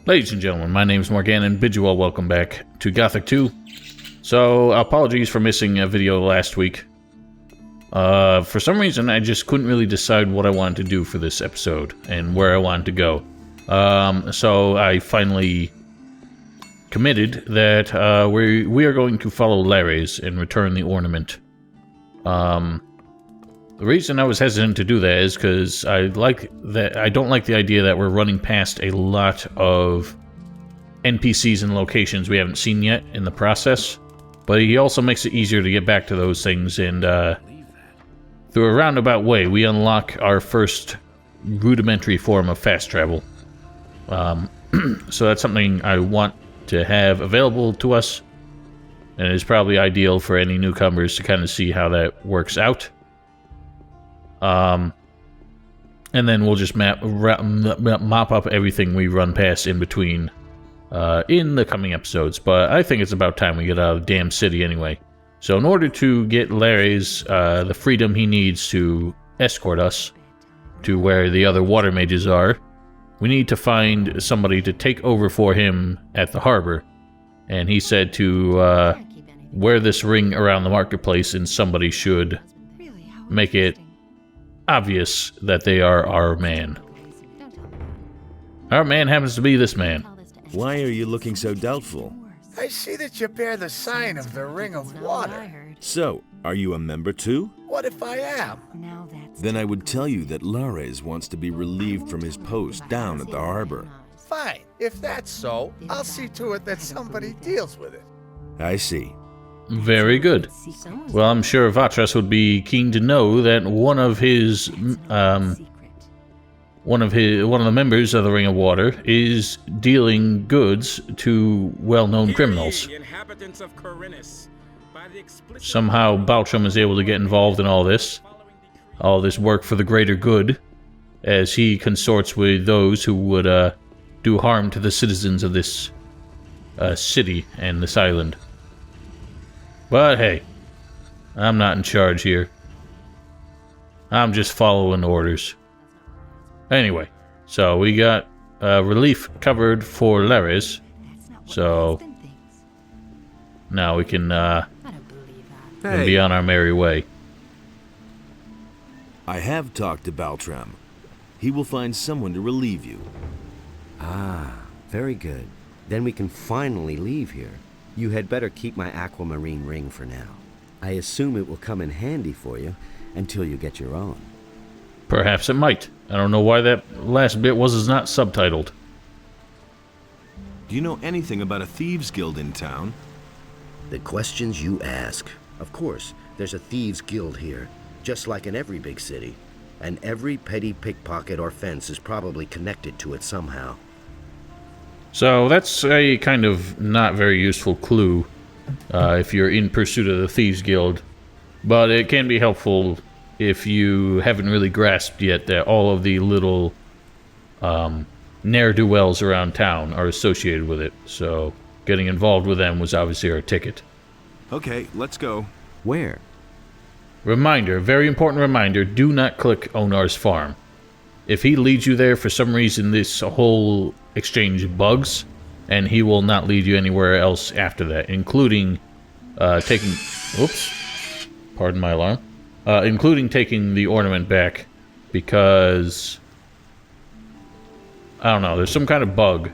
Ladies and gentlemen, my name is Morgan and bid you all welcome back to Gothic 2. So, apologies for missing a video last week. For some reason, I just couldn't really decide what I wanted to do for this episode and where I wanted to go. So I finally committed that we are going to follow Lares and return the ornament. The reason I was hesitant to do that is because I don't like the idea that we're running past a lot of NPCs and locations we haven't seen yet in the process. But he also makes it easier to get back to those things, and through a roundabout way, we unlock our first rudimentary form of fast travel. So that's something I want to have available to us, and it is probably ideal for any newcomers to kind of see how that works out. And then we'll just mop up everything we run past in between in the coming episodes. But I think it's about time we get out of the damn city anyway. So in order to get Lares the freedom he needs to escort us to where the other water mages are, we need to find somebody to take over for him at the harbor. And he said to wear this ring around the marketplace, and somebody should make it obvious that they are our man. Our man happens to be this man. Why are you looking so doubtful? I see that you bear the sign of the Ring of Water. So, are you a member too? What if I am? Then I would tell you that Lares wants to be relieved from his post down at the harbor. Fine. If that's so, I'll see to it that somebody deals with it. I see. Very good. Well, I'm sure Vatras would be keen to know that one of the members of the Ring of Water is dealing goods to well-known criminals. Somehow Baltram is able to get involved in all this work for the greater good, as he consorts with those who would do harm to the citizens of this city and this island. But hey, I'm not in charge here. I'm just following orders. Anyway, so we got relief covered for Lares, so now we can be on our merry way. I have talked to Baltram. He will find someone to relieve you. Ah, very good. Then we can finally leave here. You had better keep my aquamarine ring for now. I assume it will come in handy for you until you get your own. Perhaps it might. I don't know why that last bit was not subtitled. Do you know anything about a thieves' guild in town? The questions you ask. Of course, there's a thieves' guild here, just like in every big city. And every petty pickpocket or fence is probably connected to it somehow. So that's a kind of not very useful clue if you're in pursuit of the Thieves Guild. But it can be helpful if you haven't really grasped yet that all of the little ne'er-do-wells around town are associated with it. So getting involved with them was obviously our ticket. Okay, let's go. Where? Reminder, very important reminder, do not click Onar's farm. If he leads you there for some reason, this whole exchange bugs, and he will not lead you anywhere else after that, including taking... Oops. Pardon my alarm. Including taking the ornament back, because... I don't know, there's some kind of bug.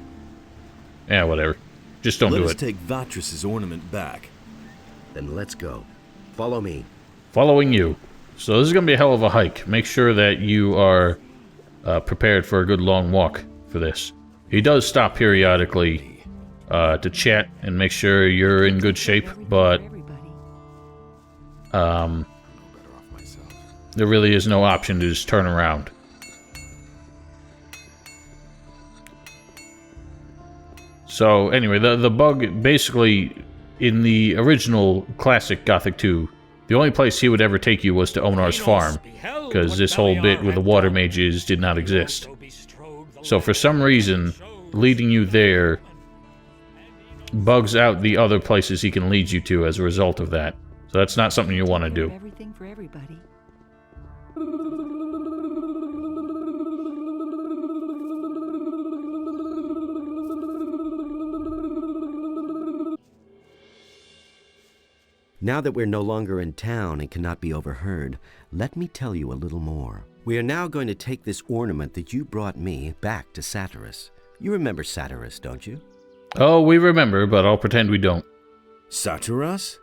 Yeah, whatever. Just don't do it. Let us take Vatras' ornament back. Then let's go. Follow me. Following you. So this is going to be a hell of a hike. Make sure that you are prepared for a good long walk for this. He does stop periodically to chat and make sure you're in good shape, but there really is no option to just turn around. So anyway, the bug basically in the original classic Gothic 2, the only place he would ever take you was to Onar's farm, because this whole bit with the water mages did not exist. So for some reason, leading you there bugs out the other places he can lead you to as a result of that. So that's not something you want to do. Everything for everybody. Now that we're no longer in town and cannot be overheard, let me tell you a little more. We are now going to take this ornament that you brought me back to Satyrus. You remember Satyrus, don't you? Oh, we remember, but I'll pretend we don't. Satyrus?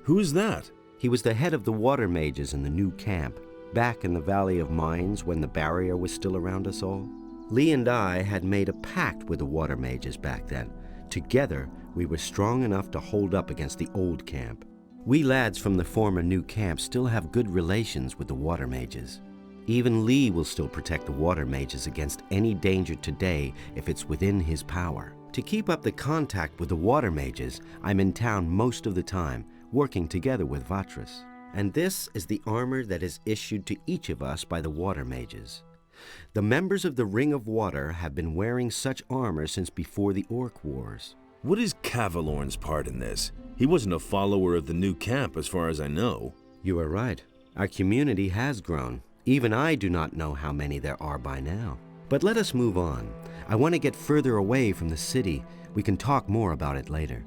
Who's that? He was the head of the water mages in the new camp, back in the Valley of Mines when the barrier was still around us all. Lee and I had made a pact with the water mages back then. Together, we were strong enough to hold up against the old camp. We lads from the former new camp still have good relations with the water mages. Even Lee will still protect the water mages against any danger today if it's within his power. To keep up the contact with the water mages, I'm in town most of the time, working together with Vatras. And this is the armor that is issued to each of us by the water mages. The members of the Ring of Water have been wearing such armor since before the Orc Wars. What is Cavalorn's part in this? He wasn't a follower of the new camp as far as I know. You are right. Our community has grown. Even I do not know how many there are by now. But let us move on. I want to get further away from the city. We can talk more about it later.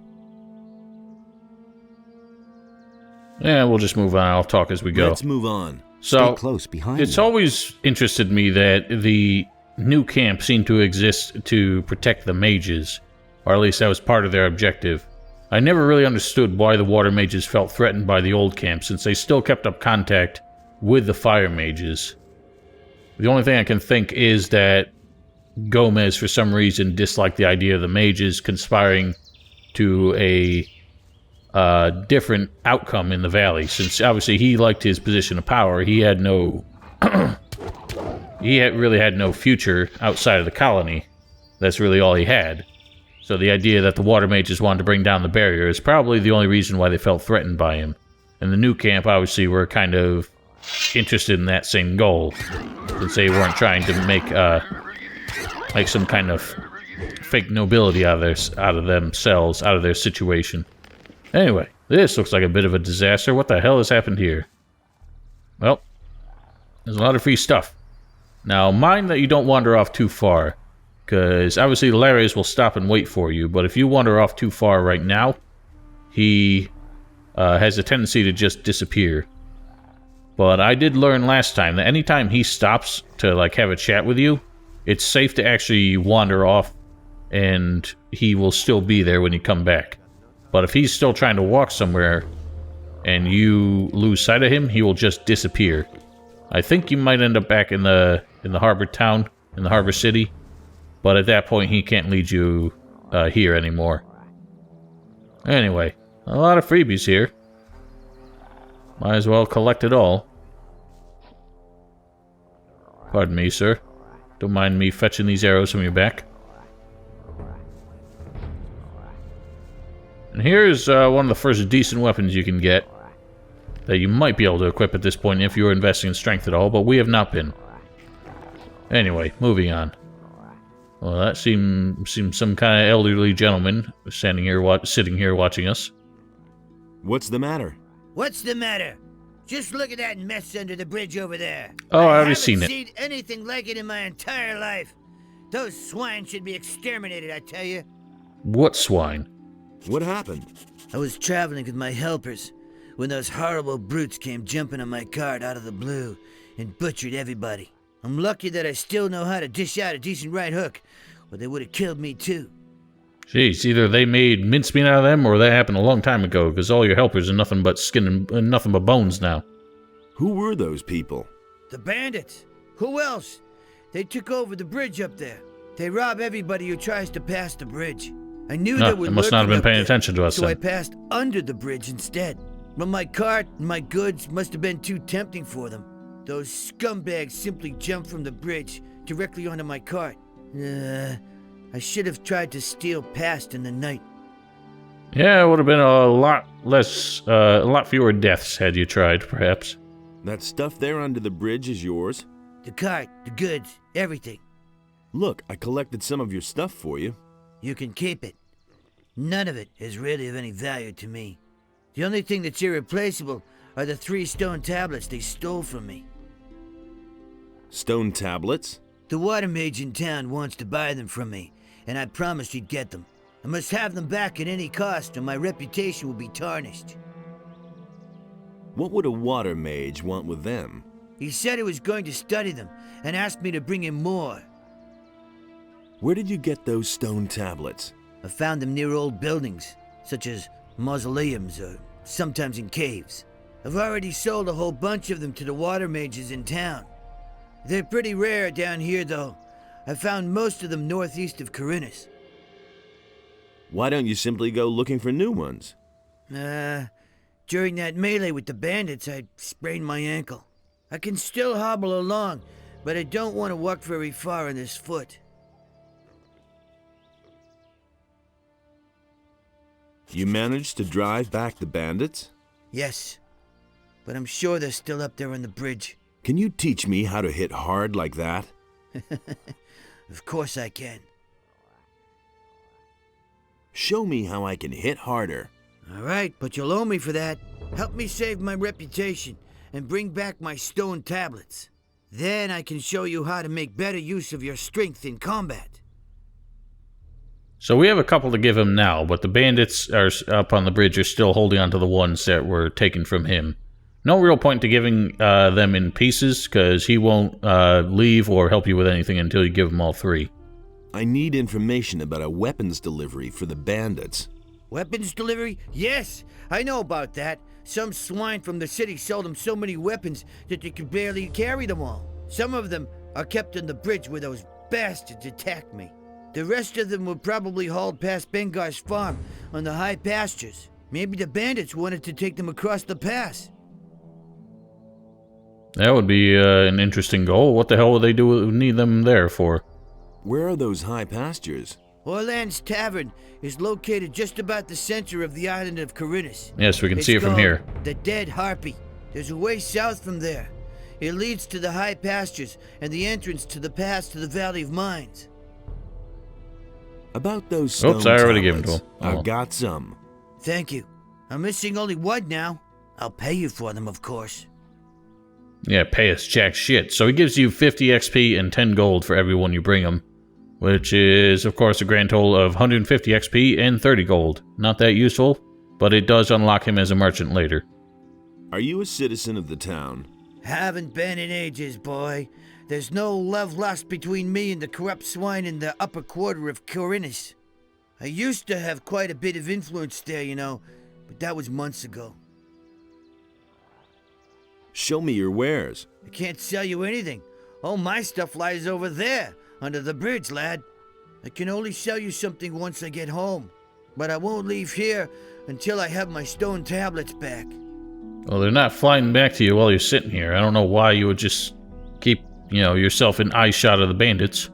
Yeah, we'll just move on. I'll talk as we go. Let's move on. So, Stay close behind it's me. always interested me that the new camp seemed to exist to protect the mages, or at least that was part of their objective. I never really understood why the water mages felt threatened by the old camp, since they still kept up contact with the fire mages. The only thing I can think is that Gomez, for some reason, disliked the idea of the mages conspiring to a different outcome in the valley, since obviously he liked his position of power. He had no really had no future outside of the colony. That's really all he had. So the idea that the water mages wanted to bring down the barrier is probably the only reason why they felt threatened by him. And the new camp obviously were kind of interested in that same goal, since they weren't trying to make some kind of fake nobility out of themselves, out of their situation. Anyway, this looks like a bit of a disaster. What the hell has happened here? Well, there's a lot of free stuff. Now, mind that you don't wander off too far, because obviously Lares will stop and wait for you, but if you wander off too far right now, he has a tendency to just disappear. But I did learn last time that anytime he stops to like have a chat with you, it's safe to actually wander off, and he will still be there when you come back. But if he's still trying to walk somewhere and you lose sight of him, he will just disappear. I think you might end up back in the harbor town, in the harbor city, but at that point he can't lead you here anymore. Anyway, a lot of freebies here. Might as well collect it all. Pardon me, sir. Don't mind me fetching these arrows from your back. And here's one of the first decent weapons you can get that you might be able to equip at this point if you're investing in strength at all, but we have not been. Anyway, moving on. Well, that seems some kind of elderly gentleman sitting here watching us. What's the matter? What's the matter? Just look at that mess under the bridge over there. Oh, I already seen it. I haven't seen anything like it in my entire life. Those swine should be exterminated, I tell you. What swine? What happened? I was traveling with my helpers when those horrible brutes came jumping on my cart out of the blue and butchered everybody. I'm lucky that I still know how to dish out a decent right hook, or they would have killed me too. Jeez, either they made mincemeat out of them or that happened a long time ago, because all your helpers are nothing but skin and nothing but bones now. Who were those people? The bandits. Who else? They took over the bridge up there. They rob everybody who tries to pass the bridge. I knew they were they must not have lurking been up paying there, attention to us so then. I passed under the bridge instead. But my cart and my goods must have been too tempting for them. Those scumbags simply jumped from the bridge directly onto my cart. I should have tried to steal past in the night. Yeah, it would have been a lot fewer deaths had you tried, perhaps. That stuff there under the bridge is yours? The cart, the goods, everything. Look, I collected some of your stuff for you. You can keep it. None of it is really of any value to me. The only thing that's irreplaceable are the 3 stone tablets they stole from me. Stone tablets? The water mage in town wants to buy them from me, and I promised he'd get them. I must have them back at any cost, or my reputation will be tarnished. What would a water mage want with them? He said he was going to study them and asked me to bring him more. Where did you get those stone tablets? I found them near old buildings, such as mausoleums or sometimes in caves. I've already sold a whole bunch of them to the water mages in town. They're pretty rare down here, though. I found most of them northeast of Corinus. Why don't you simply go looking for new ones? During that melee with the bandits, I sprained my ankle. I can still hobble along, but I don't want to walk very far on this foot. You managed to drive back the bandits? Yes, but I'm sure they're still up there on the bridge. Can you teach me how to hit hard like that? Of course I can. Show me how I can hit harder. All right, but you'll owe me for that. Help me save my reputation and bring back my stone tablets. Then I can show you how to make better use of your strength in combat. So we have a couple to give him now, but the bandits are up on the bridge are still holding on to the ones that were taken from him. No real point to giving them in pieces, because he won't leave or help you with anything until you give him all three. I need information about a weapons delivery for the bandits. Weapons delivery? Yes, I know about that. Some swine from the city sold them so many weapons that they could barely carry them all. Some of them are kept on the bridge where those bastards attacked me. The rest of them were probably hauled past Bengar's farm on the high pastures. Maybe the bandits wanted to take them across the pass. That would be an interesting goal. What the hell would they need them there for? Where are those high pastures? Orland's Tavern is located just about the center of the island of Corinus. Yes, we can see it from called here. The Dead Harpy. There's a way south from there. It leads to the high pastures and the entrance to the pass to the Valley of Mines. About those stone Oops, I already gave them to tablets. him. Oh. I've got some. Thank you. I'm missing only one now. I'll pay you for them, of course. Yeah, pay us jack shit. So he gives you 50 XP and 10 gold for every one you bring him, which is, of course, a grand total of 150 XP and 30 gold. Not that useful, but it does unlock him as a merchant later. Are you a citizen of the town? Haven't been in ages, boy. There's no love lost between me and the corrupt swine in the upper quarter of Corinus. I used to have quite a bit of influence there, you know, but that was months ago. Show me your wares. I can't sell you anything. All my stuff lies over there, under the bridge, lad. I can only sell you something once I get home, but I won't leave here until I have my stone tablets back. Well, they're not flying back to you while you're sitting here. I don't know why you would just keep, yourself in eye shot of the bandits.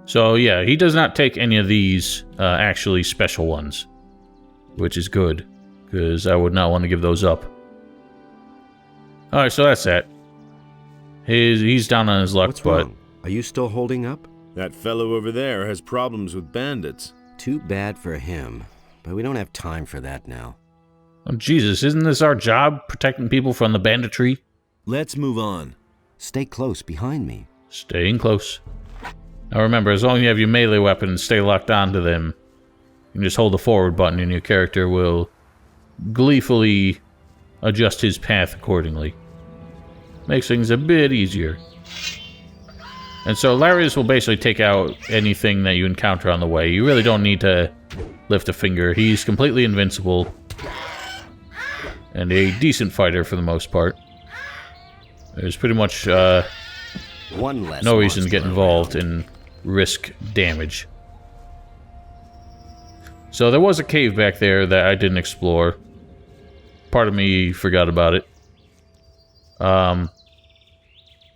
So, yeah, he does not take any of these actually special ones, which is good, because I would not want to give those up. Alright, so that's that. He's down on his luck, What's but... wrong? Are you still holding up? That fellow over there has problems with bandits. Too bad for him, but we don't have time for that now. Oh, Jesus, isn't this our job, protecting people from the banditry? Let's move on. Stay close behind me. Staying close. Now remember, as long as you have your melee weapon and stay locked onto them, you can just hold the forward button and your character will gleefully adjust his path accordingly. Makes things a bit easier. And so Lares will basically take out anything that you encounter on the way. You really don't need to lift a finger. He's completely invincible. And a decent fighter for the most part. There's pretty much One less no reason to monster get involved around. in risk damage. So there was a cave back there that I didn't explore. Part of me forgot about it.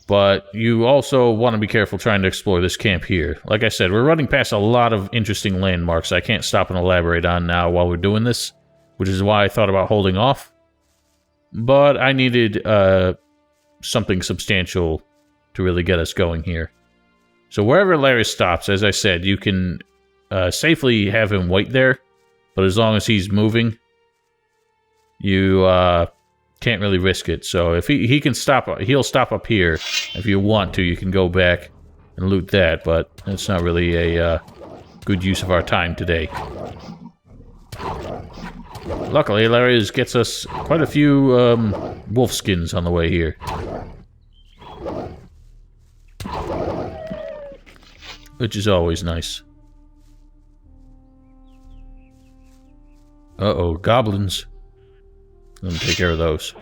But you also want to be careful trying to explore this camp here. Like I said, we're running past a lot of interesting landmarks I can't stop and elaborate on now while we're doing this, which is why I thought about holding off. But I needed something substantial to really get us going here. So wherever Lares stops, as I said, you can safely have him wait there, but as long as he's moving, you can't really risk it. So if he can stop, he'll stop up here. If you want to, you can go back and loot that, but that's not really a good use of our time today. Luckily, Lares gets us quite a few wolf skins on the way here. Which is always nice. Uh-oh, goblins. Let me take care of those.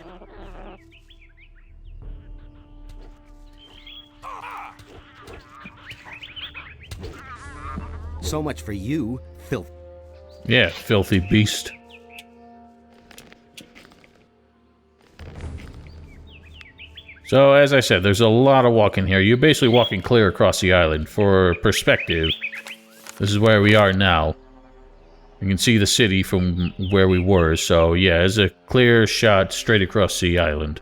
So much for you, filth. Yeah, filthy beast. So, as I said, there's a lot of walking here. You're basically walking clear across the island. For perspective, this is where we are now. You can see the city from where we were, so yeah, it's a clear shot straight across the island.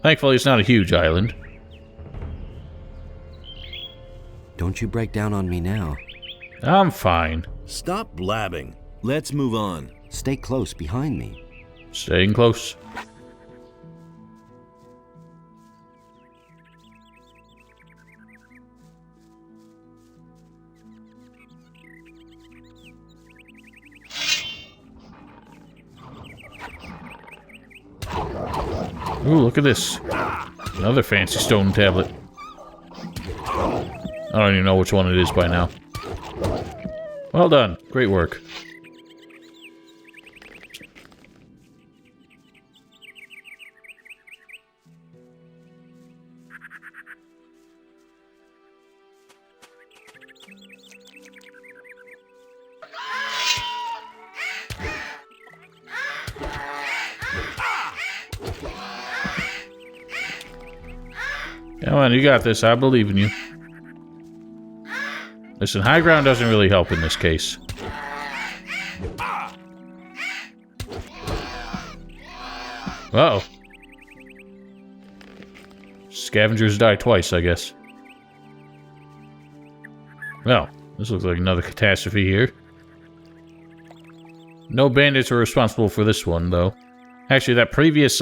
Thankfully, it's not a huge island. Don't you break down on me now. I'm fine. Stop blabbing. Let's move on. Stay close behind me. Staying close. Ooh, look at this. Another fancy stone tablet. I don't even know which one it is by now. Well done. Great work. Come on, you got this. I believe in you. Listen, high ground doesn't really help in this case. Uh-oh. Scavengers die twice, I guess. Well, this looks like another catastrophe here. No bandits are responsible for this one, though. Actually, that previous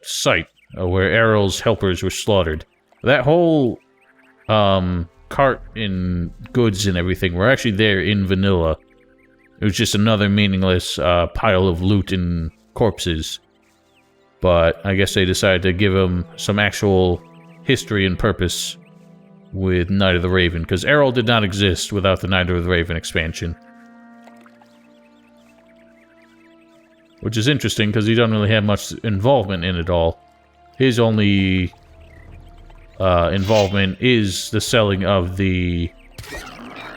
site where Errol's helpers were slaughtered. That whole cart and goods and everything were actually there in vanilla. It was just another meaningless pile of loot and corpses. But I guess they decided to give them some actual history and purpose with Night of the Raven, because Errol did not exist without the Night of the Raven expansion. Which is interesting, because he doesn't really have much involvement in it all. His only involvement is the selling of the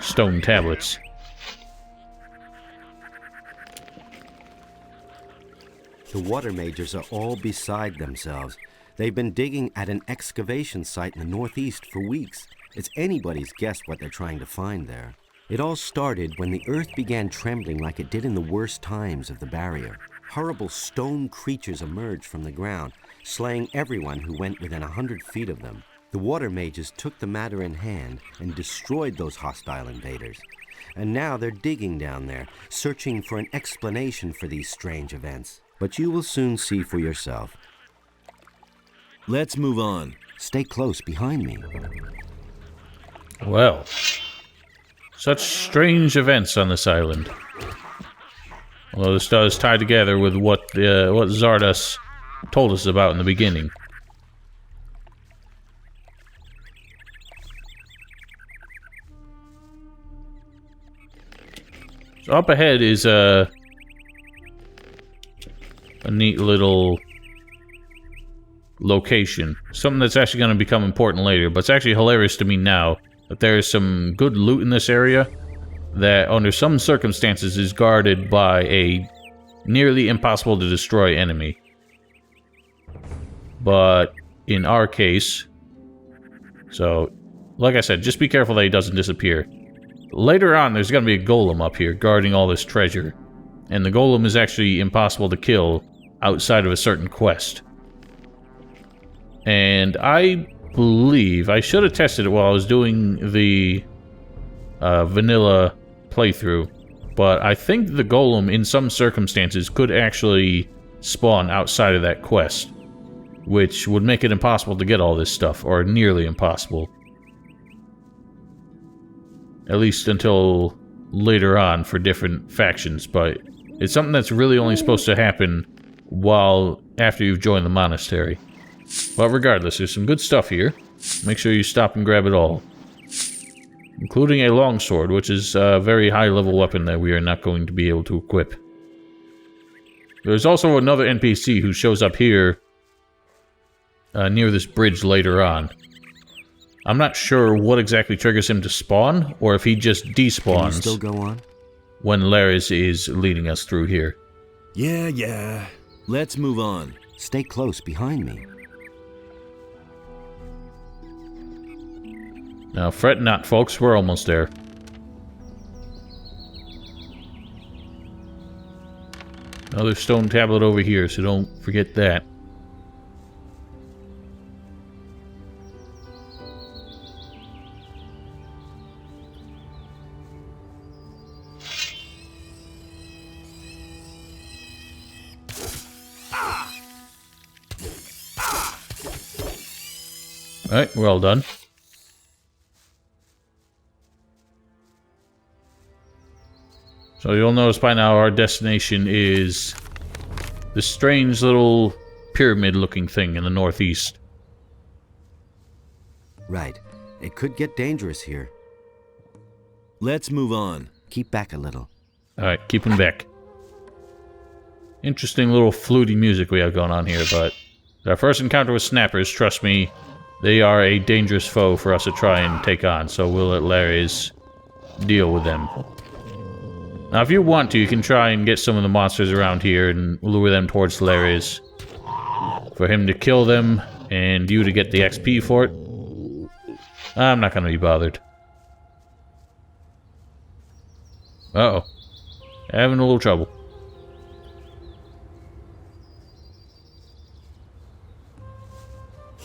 stone tablets. The water mages are all beside themselves. They've been digging at an excavation site in the northeast for weeks. It's anybody's guess what they're trying to find there. It all started when the earth began trembling like it did in the worst times of the barrier. Horrible stone creatures emerged from the ground, slaying everyone who went within 100 feet of them. The water mages took the matter in hand and destroyed those hostile invaders. And now they're digging down there, searching for an explanation for these strange events. But you will soon see for yourself. Let's move on. Stay close behind me. Well, such strange events on this island. Well, this does tie together with what Zardas told us about in the beginning. So up ahead is a neat little location. Something that's actually going to become important later, but it's actually hilarious to me now that there is some good loot in this area that, under some circumstances, is guarded by a nearly impossible to destroy enemy. But in our case, so, like I said, just be careful that he doesn't disappear. Later on, there's going to be a golem up here guarding all this treasure. And the golem is actually impossible to kill outside of a certain quest. And I believe, I should have tested it while I was doing the vanilla playthrough, but I think the golem, in some circumstances, could actually spawn outside of that quest, which would make it impossible to get all this stuff, or nearly impossible. At least until later on for different factions, but it's something that's really only supposed to happen after you've joined the monastery. But regardless, there's some good stuff here. Make sure you stop and grab it all. Including a longsword, which is a very high-level weapon that we are not going to be able to equip. There's also another NPC who shows up here near this bridge later on. I'm not sure what exactly triggers him to spawn, or if he just despawns. Can you still go on? When Lares is leading us through here. Yeah. Let's move on. Stay close behind me. Now, fret not, folks. We're almost there. Another stone tablet over here, so don't forget that. Alright, we're all done. So you'll notice by now our destination is this strange little pyramid-looking thing in the northeast. Right. It could get dangerous here. Let's move on. Keep back a little. Alright, keep him back. Interesting little fluty music we have going on here, but our first encounter with snappers, trust me, they are a dangerous foe for us to try and take on, so we'll let Lares deal with them. Now, if you want to, you can try and get some of the monsters around here and lure them towards Lares. For him to kill them, and you to get the XP for it. I'm not going to be bothered. Uh-oh. Having a little trouble.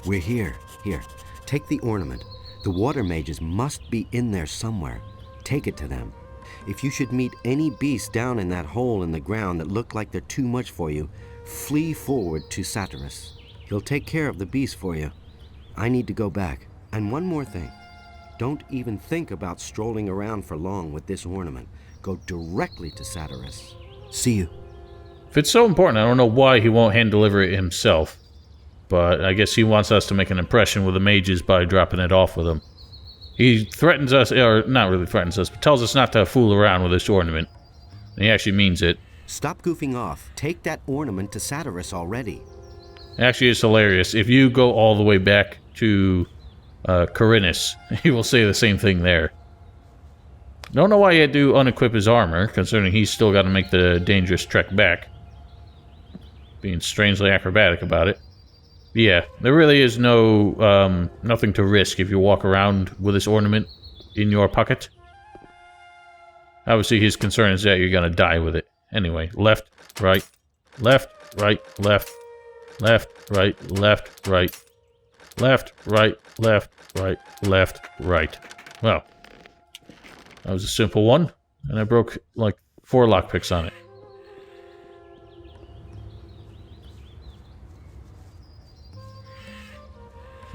We're here. Here, take the ornament. The water mages must be in there somewhere. Take it to them. If you should meet any beasts down in that hole in the ground that look like they're too much for you, flee forward to Satyrus. He'll take care of the beast for you. I need to go back. And one more thing. Don't even think about strolling around for long with this ornament. Go directly to Satyrus. See you. If it's so important, I don't know why he won't hand-deliver it himself. But I guess he wants us to make an impression with the mages by dropping it off with them. He threatens us, or not really threatens us, but tells us not to fool around with this ornament. And he actually means it. Stop goofing off. Take that ornament to Satyrus already. Actually, it's hilarious. If you go all the way back to Corinus, he will say the same thing there. Don't know why he had to unequip his armor, considering he's still got to make the dangerous trek back. Being strangely acrobatic about it. Yeah, there really is nothing to risk if you walk around with this ornament in your pocket. Obviously, his concern is that you're gonna die with it. Anyway, left, right, left, right, left, left, right, left, right, left, right, left, right, left, right. Well, that was a simple one, and I broke like 4 lockpicks on it.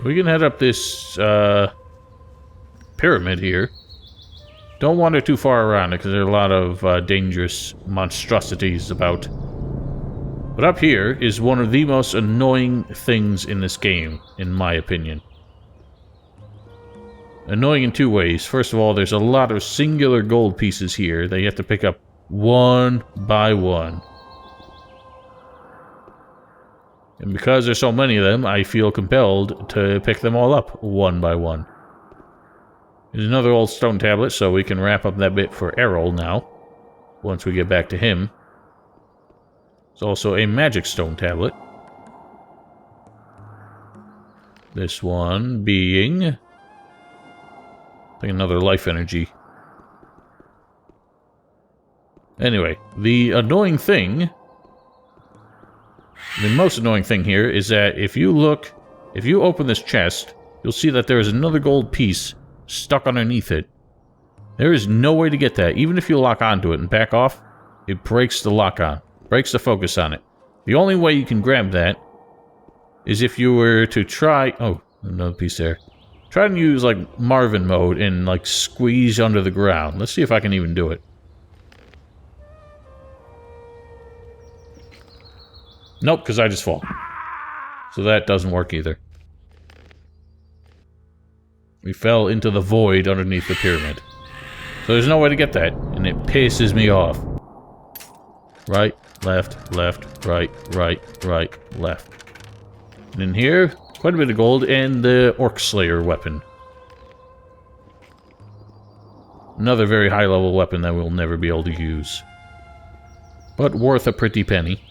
We can head up this pyramid here. Don't wander too far around it because there are a lot of dangerous monstrosities about. But up here is one of the most annoying things in this game, in my opinion. Annoying in 2 ways. First of all, there's a lot of singular gold pieces here that you have to pick up one by one. And because there's so many of them, I feel compelled to pick them all up one by one. There's another old stone tablet, so we can wrap up that bit for Errol now, once we get back to him. There's also a magic stone tablet. This one being, I think, another life energy. Anyway, the most annoying thing here is that if you open this chest, you'll see that there is another gold piece stuck underneath it. There is no way to get that. Even if you lock onto it and back off, it breaks the lock on, breaks the focus on it. The only way you can grab that is if you were to try... Oh, another piece there. Try and use, like, Marvin mode and, like, squeeze under the ground. Let's see if I can even do it. Nope, because I just fall. So that doesn't work either. We fell into the void underneath the pyramid. So there's no way to get that, and it pisses me off. Right, left, left, right, right, right, left. And in here, quite a bit of gold and the Orc Slayer weapon. Another very high-level weapon that we'll never be able to use. But worth a pretty penny.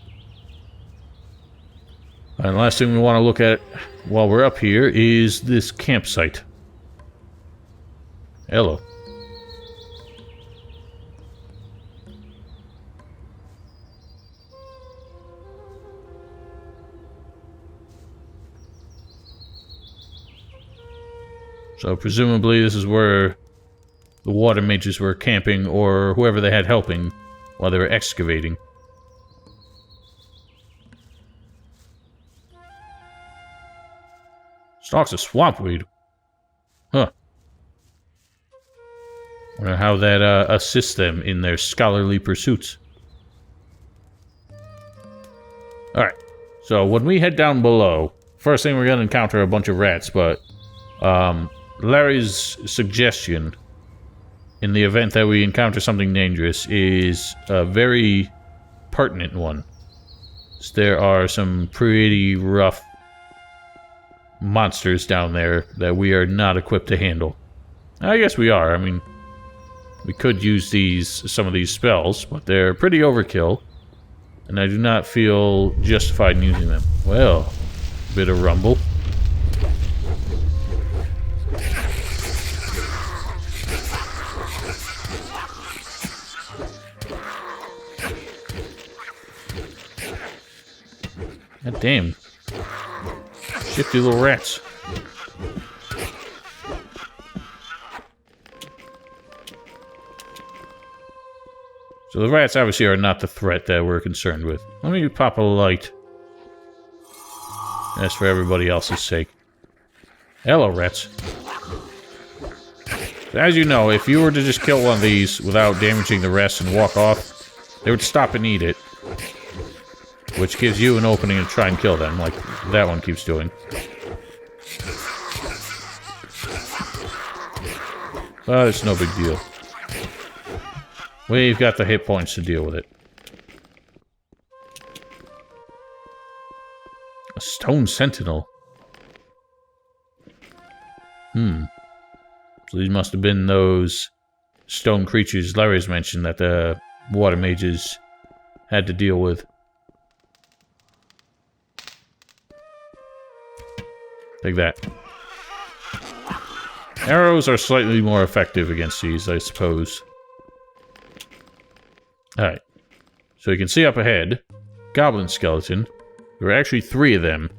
And the last thing we want to look at while we're up here is this campsite. Hello. So presumably this is where the water mages were camping, or whoever they had helping while they were excavating. Stalks of swampweed. Huh. Wonder how that assists them in their scholarly pursuits. Alright. So when we head down below, first thing we're going to encounter a bunch of rats, but Larry's suggestion in the event that we encounter something dangerous is a very pertinent one. So there are some pretty rough monsters down there that we are not equipped to handle. I guess we are. I mean, we could use some of these spells, but they're pretty overkill, and I do not feel justified in using them. Well, bit of rumble. God damn. Shifty little rats. So the rats obviously are not the threat that we're concerned with. Let me pop a light. That's for everybody else's sake. Hello, rats. As you know, if you were to just kill one of these without damaging the rest and walk off, they would stop and eat it. Which gives you an opening to try and kill them, like that one keeps doing. But it's no big deal. We've got the hit points to deal with it. A stone sentinel. So these must have been those stone creatures Lares mentioned that the water mages had to deal with. Take that. Arrows are slightly more effective against these, I suppose. Alright. So you can see up ahead, goblin skeleton. There are actually 3 of them.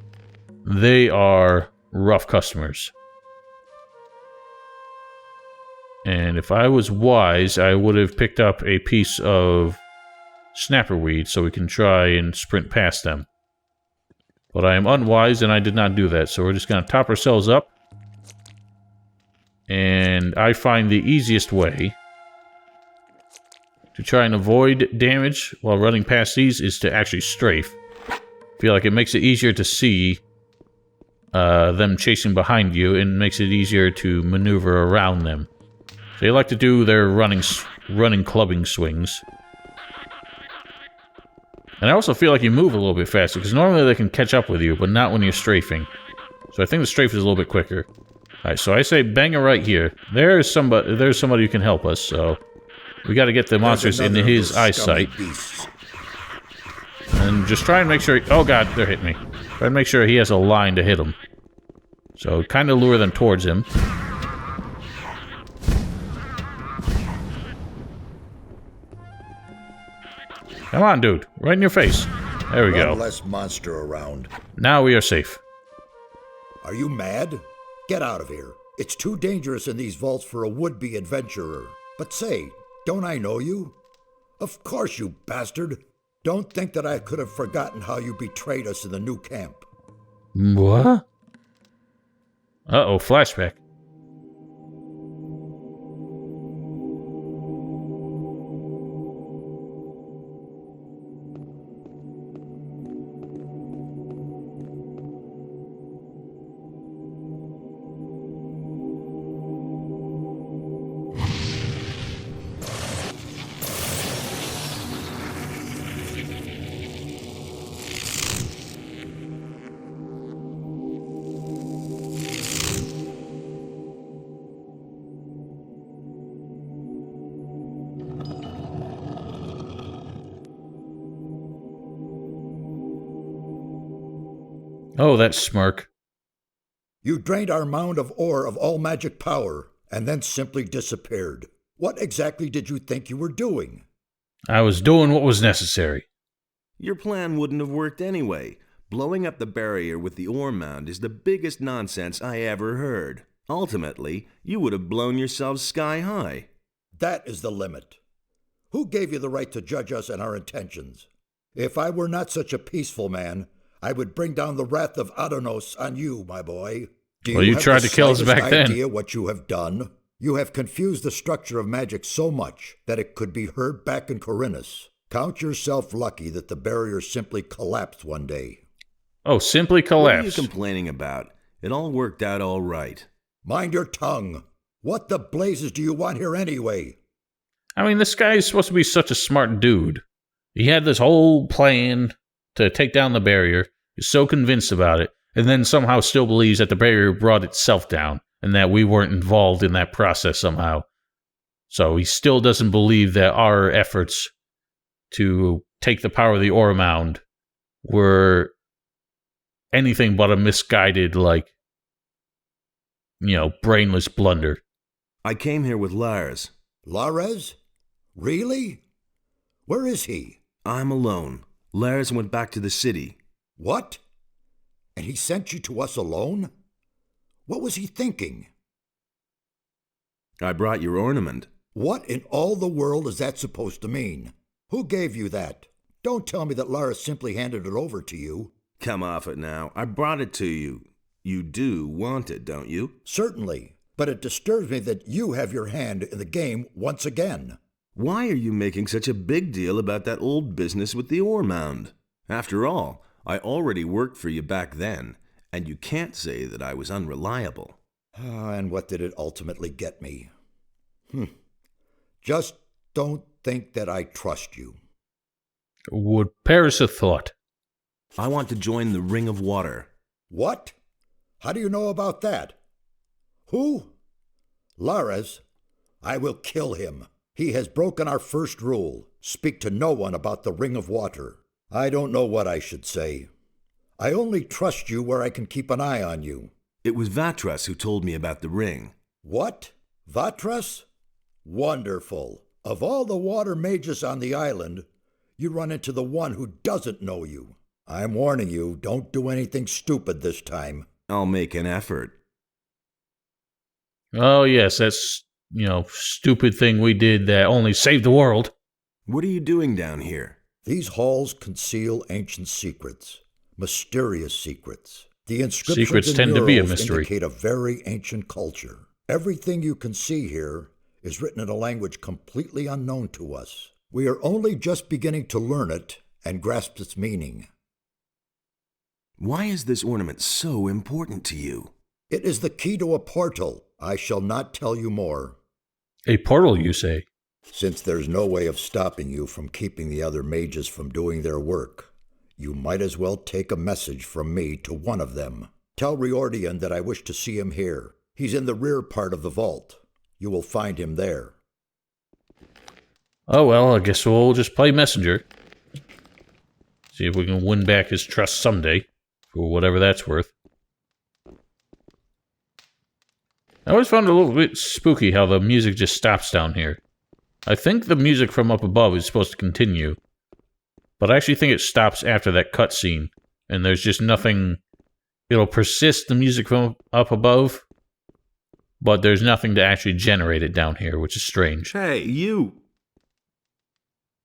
They are rough customers. And if I was wise, I would have picked up a piece of snapperweed so we can try and sprint past them. But I am unwise and I did not do that, so we're just going to top ourselves up. And I find the easiest way to try and avoid damage while running past these is to actually strafe. I feel like it makes it easier to see them chasing behind you and makes it easier to maneuver around them. So they like to do their running clubbing swings. And I also feel like you move a little bit faster, because normally they can catch up with you, but not when you're strafing. So I think the strafe is a little bit quicker. Alright, so I say bang it right here. There's somebody who can help us, so we gotta get the monsters into his eyesight. And just try and make sure... oh god, they're hitting me. Try and make sure he has a line to hit them. So kind of lure them towards him. Come on, dude. Right in your face. There we go. One less monster around. Now we are safe. Are you mad? Get out of here. It's too dangerous in these vaults for a would-be adventurer. But say, don't I know you? Of course, you bastard. Don't think that I could have forgotten how you betrayed us in the new camp. What? Uh-oh, flashback. Oh, that smirk. You drained our mound of ore of all magic power, and then simply disappeared. What exactly did you think you were doing? I was doing what was necessary. Your plan wouldn't have worked anyway. Blowing up the barrier with the ore mound is the biggest nonsense I ever heard. Ultimately, you would have blown yourselves sky high. That is the limit. Who gave you the right to judge us and our intentions? If I were not such a peaceful man, I would bring down the wrath of Adonos on you, my boy. Do Well, you have tried the to kill us slightest back then. idea what you have done? You have confused the structure of magic so much that it could be heard back in Corinus. Count yourself lucky that the barrier simply collapsed one day. Oh, simply What are you collapse. complaining about? It all worked out all right. Mind your tongue. What the blazes do you want here anyway? I mean, this guy is supposed to be such a smart dude. He had this whole plan to take down the barrier. He's so convinced about it, and then somehow still believes that the barrier brought itself down, and that we weren't involved in that process somehow. So he still doesn't believe that our efforts to take the power of the ore mound were anything but a misguided, brainless blunder. I came here with Lares. Lares? Really? Where is he? I'm alone. Lares went back to the city. What? And he sent you to us alone? What was he thinking? I brought your ornament. What in all the world is that supposed to mean? Who gave you that? Don't tell me that Lares simply handed it over to you. Come off it now. I brought it to you. You do want it, don't you? Certainly, but it disturbs me that you have your hand in the game once again. Why are you making such a big deal about that old business with the ore mound? After all, I already worked for you back then, and you can't say that I was unreliable. And what did it ultimately get me? Just don't think that I trust you. Would perish a thought. I want to join the Ring of Water. What? How do you know about that? Who? Lares? I will kill him. He has broken our first rule. Speak to no one about the Ring of Water. I don't know what I should say. I only trust you where I can keep an eye on you. It was Vatras who told me about the ring. What? Vatras? Wonderful. Of all the water mages on the island, you run into the one who doesn't know you. I'm warning you, don't do anything stupid this time. I'll make an effort. Oh, yes, that's, stupid thing we did that only saved the world. What are you doing down here? These halls conceal ancient secrets, mysterious secrets. The inscriptions Secrets and tend to be a murals mystery. indicate a very ancient culture. Everything you can see here is written in a language completely unknown to us. We are only just beginning to learn it and grasp its meaning. Why is this ornament so important to you? It is the key to a portal. I shall not tell you more. A portal, you say? Since there's no way of stopping you from keeping the other mages from doing their work, you might as well take a message from me to one of them. Tell Riordian that I wish to see him here. He's in the rear part of the vault. You will find him there. Oh, well, I guess we'll just play messenger. See if we can win back his trust someday, for whatever that's worth. I always found it a little bit spooky how the music just stops down here. I think the music from up above is supposed to continue, but I actually think it stops after that cutscene, and there's just nothing. It'll persist, the music from up above, but there's nothing to actually generate it down here, which is strange. Hey, you!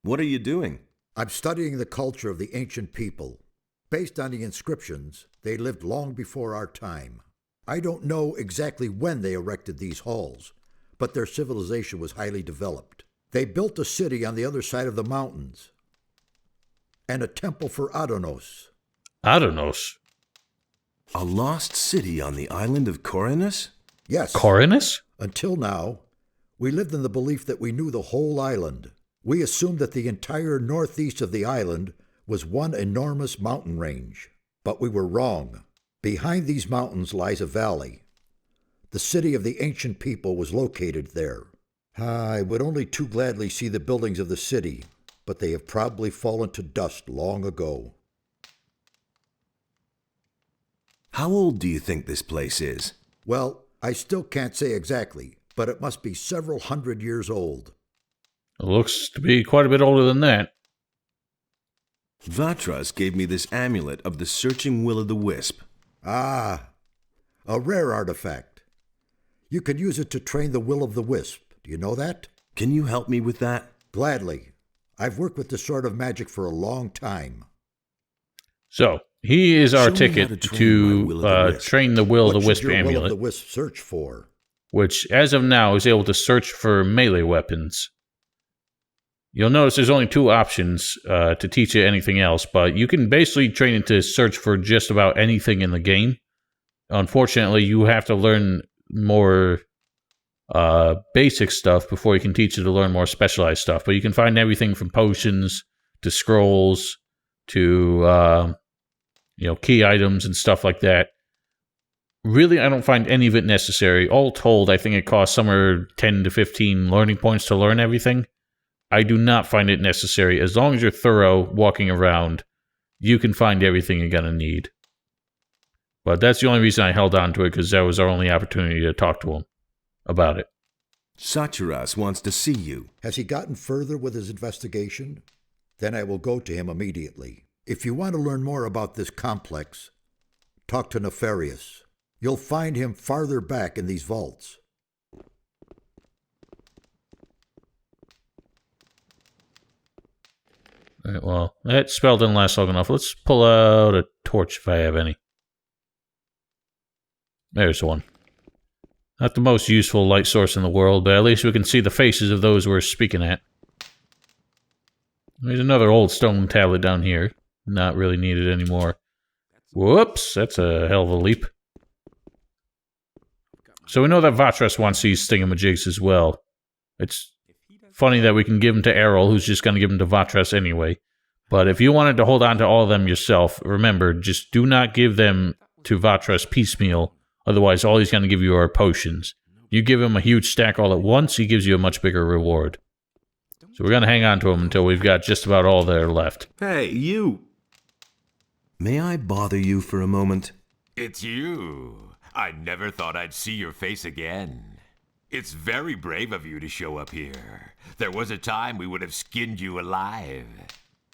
What are you doing? I'm studying the culture of the ancient people. Based on the inscriptions, they lived long before our time. I don't know exactly when they erected these halls, but their civilization was highly developed. They built a city on the other side of the mountains, and a temple for Adonos. Adonos? A lost city on the island of Corinus? Yes. Corinus? Until now, we lived in the belief that we knew the whole island. We assumed that the entire northeast of the island was one enormous mountain range. But we were wrong. Behind these mountains lies a valley. The city of the ancient people was located there. I would only too gladly see the buildings of the city, but they have probably fallen to dust long ago. How old do you think this place is? Well, I still can't say exactly, but it must be several hundred years old. It looks to be quite a bit older than that. Vatras gave me this amulet of the searching will-o'-the-wisp. Ah, a rare artifact. You could use it to train the will-o'-the-wisp. Do you know that? Can you help me with that? Gladly. I've worked with this sort of magic for a long time. So, he is our Show me how ticket to train to my will-o'-the-wisp. train the What will-o'-the-wisp should your amulet, will-o'-the-wisp search for? which, as of now, is able to search for melee weapons. You'll notice there's only 2 options to teach it anything else, but you can basically train it to search for just about anything in the game. Unfortunately, you have to learn more basic stuff before you can teach it to learn more specialized stuff. But you can find everything from potions to scrolls to key items and stuff like that. Really, I don't find any of it necessary. All told, I think it costs somewhere 10 to 15 learning points to learn everything. I do not find it necessary. As long as you're thorough walking around, you can find everything you're going to need. But that's the only reason I held on to it, because that was our only opportunity to talk to him about it. Sachiras wants to see you. Has he gotten further with his investigation? Then I will go to him immediately. If you want to learn more about this complex, talk to Nefarious. You'll find him farther back in these vaults. Alright, well, that spell didn't last long enough. Let's pull out a torch if I have any. There's one. Not the most useful light source in the world, but at least we can see the faces of those we're speaking at. There's another old stone tablet down here. Not really needed anymore. Whoops, that's a hell of a leap. So we know that Vatras wants these thingamajigs as well. It's funny that we can give them to Errol, who's just going to give them to Vatras anyway. But if you wanted to hold on to all of them yourself, remember, just do not give them to Vatras piecemeal. Otherwise, all he's going to give you are potions. You give him a huge stack all at once, he gives you a much bigger reward. So we're going to hang on to him until we've got just about all that are left. Hey, you! May I bother you for a moment? It's you. I never thought I'd see your face again. It's very brave of you to show up here. There was a time we would have skinned you alive.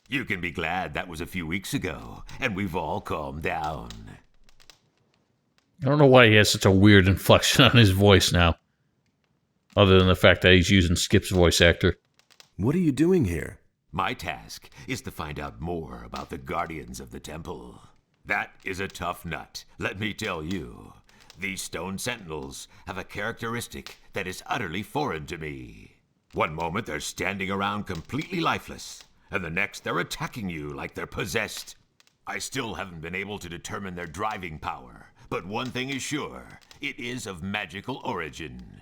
You can be glad that was a few weeks ago, and we've all calmed down. I don't know why he has such a weird inflection on his voice now. Other than the fact that he's using Skip's voice actor. What are you doing here? My task is to find out more about the Guardians of the Temple. That is a tough nut, let me tell you. These stone sentinels have a characteristic that is utterly foreign to me. One moment they're standing around completely lifeless, and the next they're attacking you like they're possessed. I still haven't been able to determine their driving power, but one thing is sure, it is of magical origin.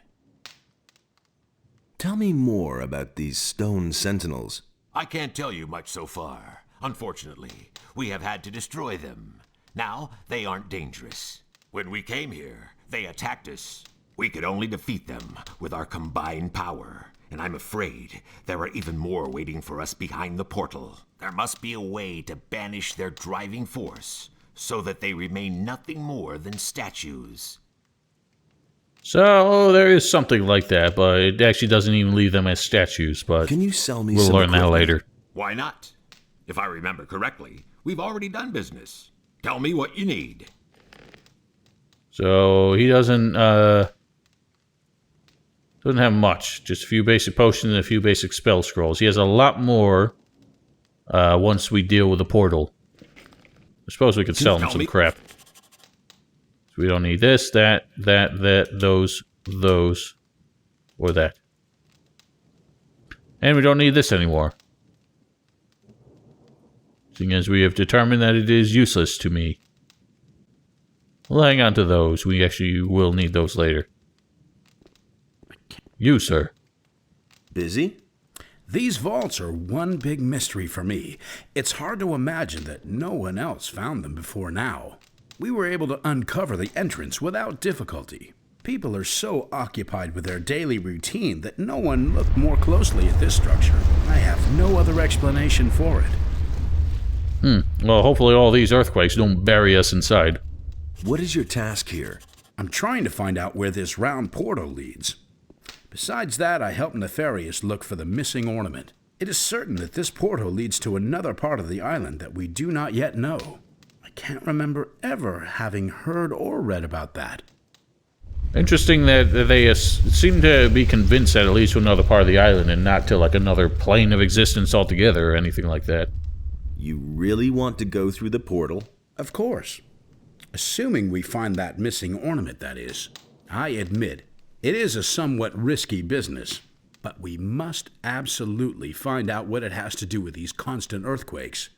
Tell me more about these stone sentinels. I can't tell you much so far. Unfortunately, we have had to destroy them. Now, they aren't dangerous. When we came here, they attacked us. We could only defeat them with our combined power, and I'm afraid there are even more waiting for us behind the portal. There must be a way to banish their driving force, so that they remain nothing more than statues. So, there is something like that, but it actually doesn't even leave them as statues, but Can you sell me we'll some learn that equipment? later. Why not? If I remember correctly, we've already done business. Tell me what you need. So, he doesn't have much. Just a few basic potions and a few basic spell scrolls. He has a lot more once we deal with the portal. I suppose we could sell him some crap. So we don't need this, that, those, or that. And we don't need this anymore. Seeing as we have determined that it is useless to me. We'll hang on to those. We actually will need those later. You, sir. Busy? These vaults are one big mystery for me. It's hard to imagine that no one else found them before now. We were able to uncover the entrance without difficulty. People are so occupied with their daily routine that no one looked more closely at this structure. I have no other explanation for it. Well, hopefully all these earthquakes don't bury us inside. What is your task here? I'm trying to find out where this round portal leads. Besides that, I help Nefarious look for the missing ornament. It is certain that this portal leads to another part of the island that we do not yet know. I can't remember ever having heard or read about that. Interesting that they seem to be convinced that it leads to another part of the island and not to, like, another plane of existence altogether or anything like that. You really want to go through the portal? Of course. Assuming we find that missing ornament, that is. I admit, it is a somewhat risky business, but we must absolutely find out what it has to do with these constant earthquakes.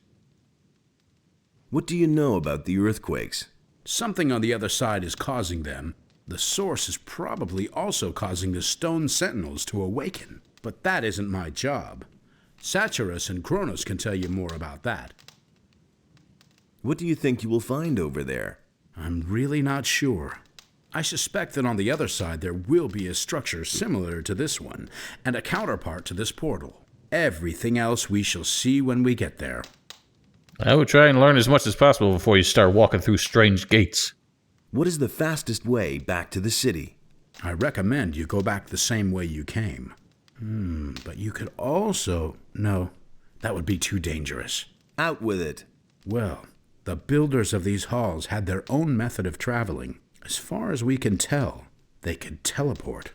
What do you know about the earthquakes? Something on the other side is causing them. The source is probably also causing the stone sentinels to awaken, but that isn't my job. Satyrus and Kronos can tell you more about that. What do you think you will find over there? I'm really not sure. I suspect that on the other side there will be a structure similar to this one, and a counterpart to this portal. Everything else we shall see when we get there. I would try and learn as much as possible before you start walking through strange gates. What is the fastest way back to the city? I recommend you go back the same way you came. But you could also... No, that would be too dangerous. Out with it. Well, the builders of these halls had their own method of traveling. As far as we can tell, they could teleport.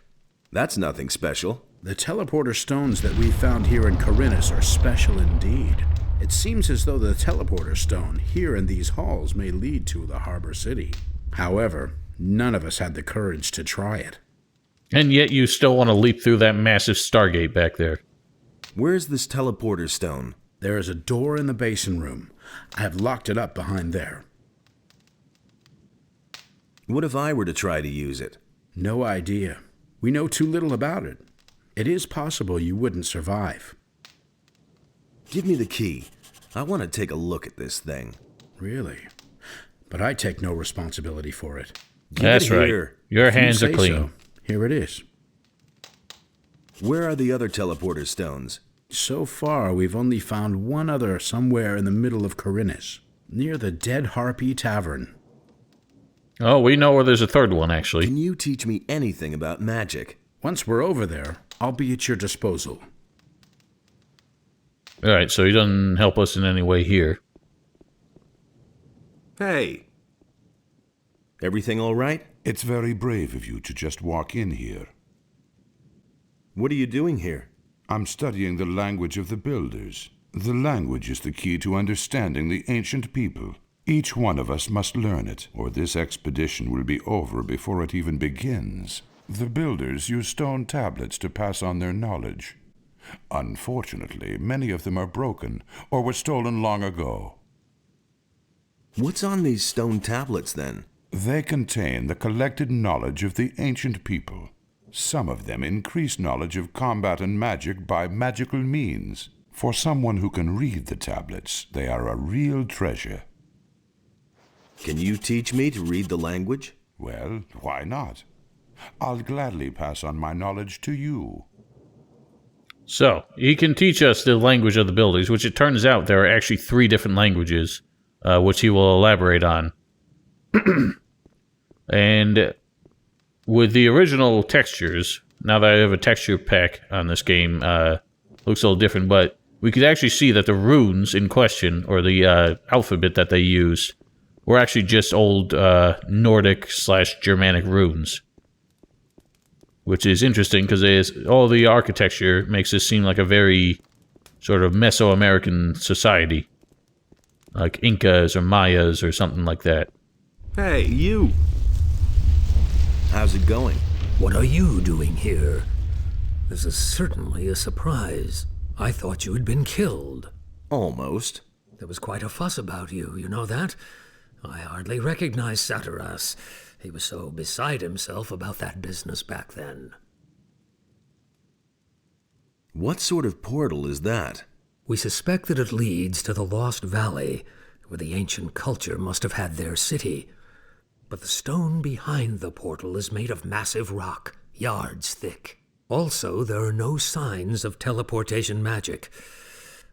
That's nothing special. The teleporter stones that we found here in Corinus are special indeed. It seems as though the teleporter stone here in these halls may lead to the harbor city. However, none of us had the courage to try it. And yet you still want to leap through that massive Stargate back there. Where's this teleporter stone? There is a door in the basin room. I have locked it up behind there. What if I were to try to use it? No idea. We know too little about it. It is possible you wouldn't survive. Give me the key. I want to take a look at this thing. Really? But I take no responsibility for it. That's right. Your hands are clean. So, here it is. Where are the other teleporter stones? So far, we've only found one other somewhere in the middle of Corinus, near the Dead Harpy Tavern. Oh, we know where there's a third one, actually. Can you teach me anything about magic? Once we're over there, I'll be at your disposal. Alright, so he doesn't help us in any way here. Hey! Everything all right? It's very brave of you to just walk in here. What are you doing here? I'm studying the language of the builders. The language is the key to understanding the ancient people. Each one of us must learn it, or this expedition will be over before it even begins. The builders use stone tablets to pass on their knowledge. Unfortunately, many of them are broken, or were stolen long ago. What's on these stone tablets, then? They contain the collected knowledge of the ancient people. Some of them increase knowledge of combat and magic by magical means. For someone who can read the tablets, they are a real treasure. Can you teach me to read the language? Well, why not? I'll gladly pass on my knowledge to you. So, he can teach us the language of the builders, which it turns out there are actually 3 different languages, which he will elaborate on. And with the original textures, now that I have a texture pack on this game, looks a little different, but we could actually see that the runes in question, or the alphabet that they used, were actually just old Nordic/Germanic runes. Which is interesting, because all the architecture makes this seem like a very sort of Mesoamerican society. Like Incas or Mayas or something like that. Hey, you! How's it going? What are you doing here? This is certainly a surprise. I thought you had been killed. Almost. There was quite a fuss about you, you know that? I hardly recognized Satyrus. He was so beside himself about that business back then. What sort of portal is that? We suspect that it leads to the Lost Valley, where the ancient culture must have had their city. But the stone behind the portal is made of massive rock, yards thick. Also, there are no signs of teleportation magic.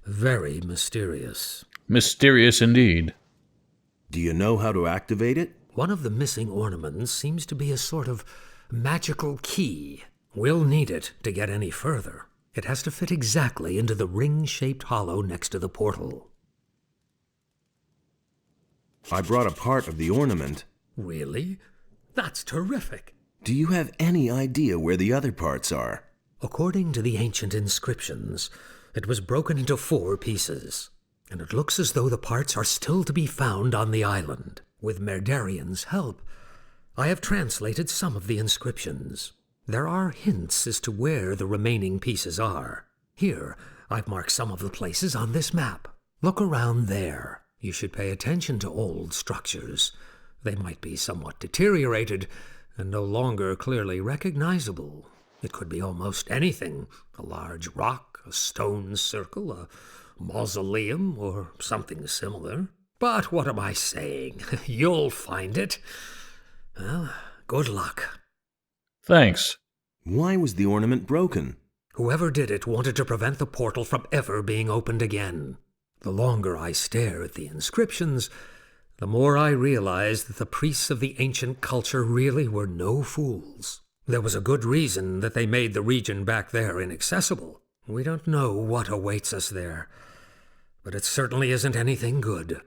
Very mysterious. Mysterious indeed. Do you know how to activate it? One of the missing ornaments seems to be a sort of magical key. We'll need it to get any further. It has to fit exactly into the ring-shaped hollow next to the portal. I brought a part of the ornament. Really? That's terrific. Do you have any idea where the other parts are? According to the ancient inscriptions, it was broken into 4 pieces, and it looks as though the parts are still to be found on the island. With Merdarian's help, I have translated some of the inscriptions. There are hints as to where the remaining pieces are. Here, I've marked some of the places on this map. Look around there. You should pay attention to old structures. They might be somewhat deteriorated and no longer clearly recognizable. It could be almost anything. A large rock, a stone circle, a mausoleum, or something similar. But what am I saying? You'll find it. Well, good luck. Thanks. Why was the ornament broken? Whoever did it wanted to prevent the portal from ever being opened again. The longer I stare at the inscriptions, the more I realize that the priests of the ancient culture really were no fools. There was a good reason that they made the region back there inaccessible. We don't know what awaits us there, but it certainly isn't anything good.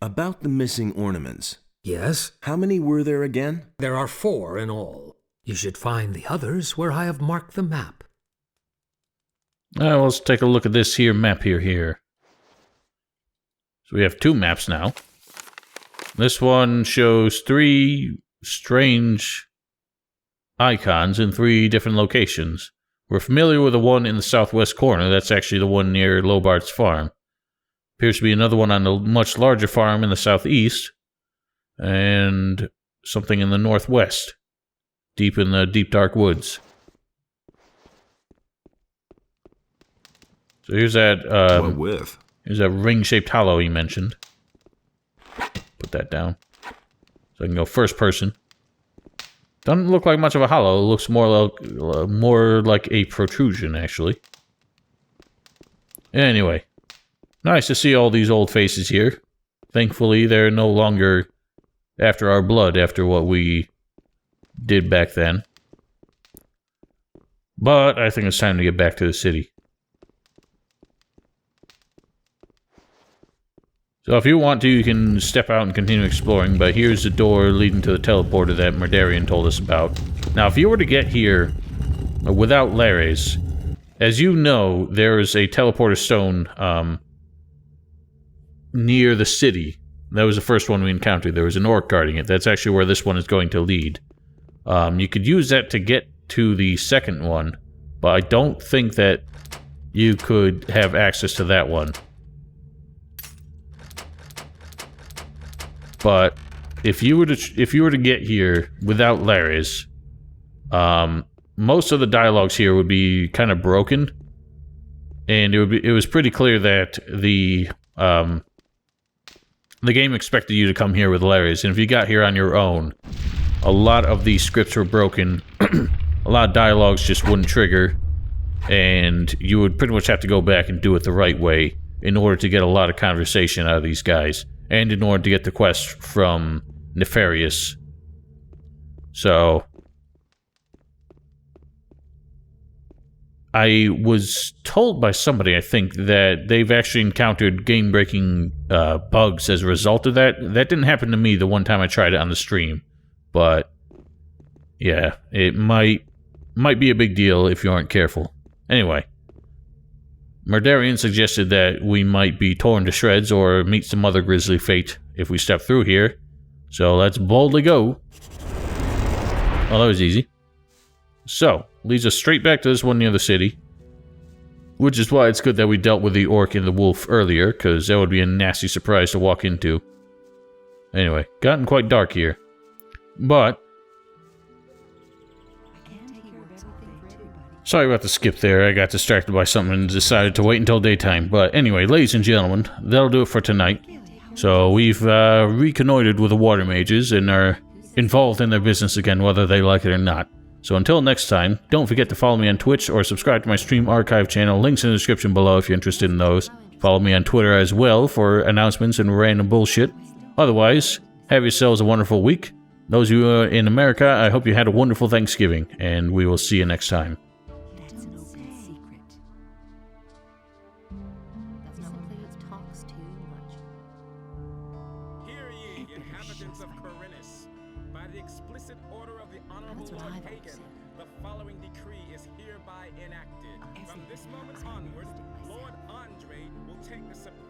About the missing ornaments. Yes? How many were there again? There are 4 in all. You should find the others where I have marked the map. Let's take a look at this here map here. So we have 2 maps now. This one shows 3 strange icons in 3 different locations. We're familiar with the one in the southwest corner. That's actually the one near Lobart's farm. Appears to be another one on a much larger farm in the southeast. And something in the northwest. Deep in the deep dark woods. So here's that, What with? Here's that ring-shaped hollow he mentioned. Put that down. So I can go first person. Doesn't look like much of a hollow. It looks more like a protrusion, actually. Anyway. Nice to see all these old faces here. Thankfully, they're no longer after our blood, after what we did back then. But I think it's time to get back to the city. So if you want to, you can step out and continue exploring, but here's the door leading to the teleporter that Merdarian told us about. Now, if you were to get here without Lares, as you know, there is a teleporter stone near the city. That was the first one we encountered. There was an orc guarding it. That's actually where this one is going to lead. You could use that to get to the second one, but I don't think that you could have access to that one. But if you were to get here without Lares, most of the dialogues here would be kind of broken, and it was pretty clear that the game expected you to come here with Lares, and if you got here on your own, a lot of these scripts were broken. A lot of dialogues just wouldn't trigger, and you would pretty much have to go back and do it the right way in order to get a lot of conversation out of these guys, and in order to get the quest from Nefarious. So I was told by somebody, I think, that they've actually encountered game-breaking bugs as a result of that. That didn't happen to me the one time I tried it on the stream, but yeah, it might be a big deal if you aren't careful. Anyway, Merdarian suggested that we might be torn to shreds or meet some other grisly fate if we step through here. So let's boldly go. Well, that was easy. So, leads us straight back to this one near the city. Which is why it's good that we dealt with the orc and the wolf earlier, because that would be a nasty surprise to walk into. Anyway, gotten quite dark here. But sorry about the skip there. I got distracted by something and decided to wait until daytime. But anyway, ladies and gentlemen, that'll do it for tonight. So we've reconnoitered with the water mages and are involved in their business again, whether they like it or not. So until next time, don't forget to follow me on Twitch or subscribe to my stream archive channel. Links in the description below if you're interested in those. Follow me on Twitter as well for announcements and random bullshit. Otherwise, Have yourselves a wonderful week. Those of you in America, I hope you had a wonderful Thanksgiving, and we will see you next time. That's an open secret. Simply talks too much. Hear ye, inhabitants of Corinus. By the explicit order of the Honorable That's what Lord I've always Hagen, said. the following decree is hereby enacted. From this moment onward, Lord Andre will take the supreme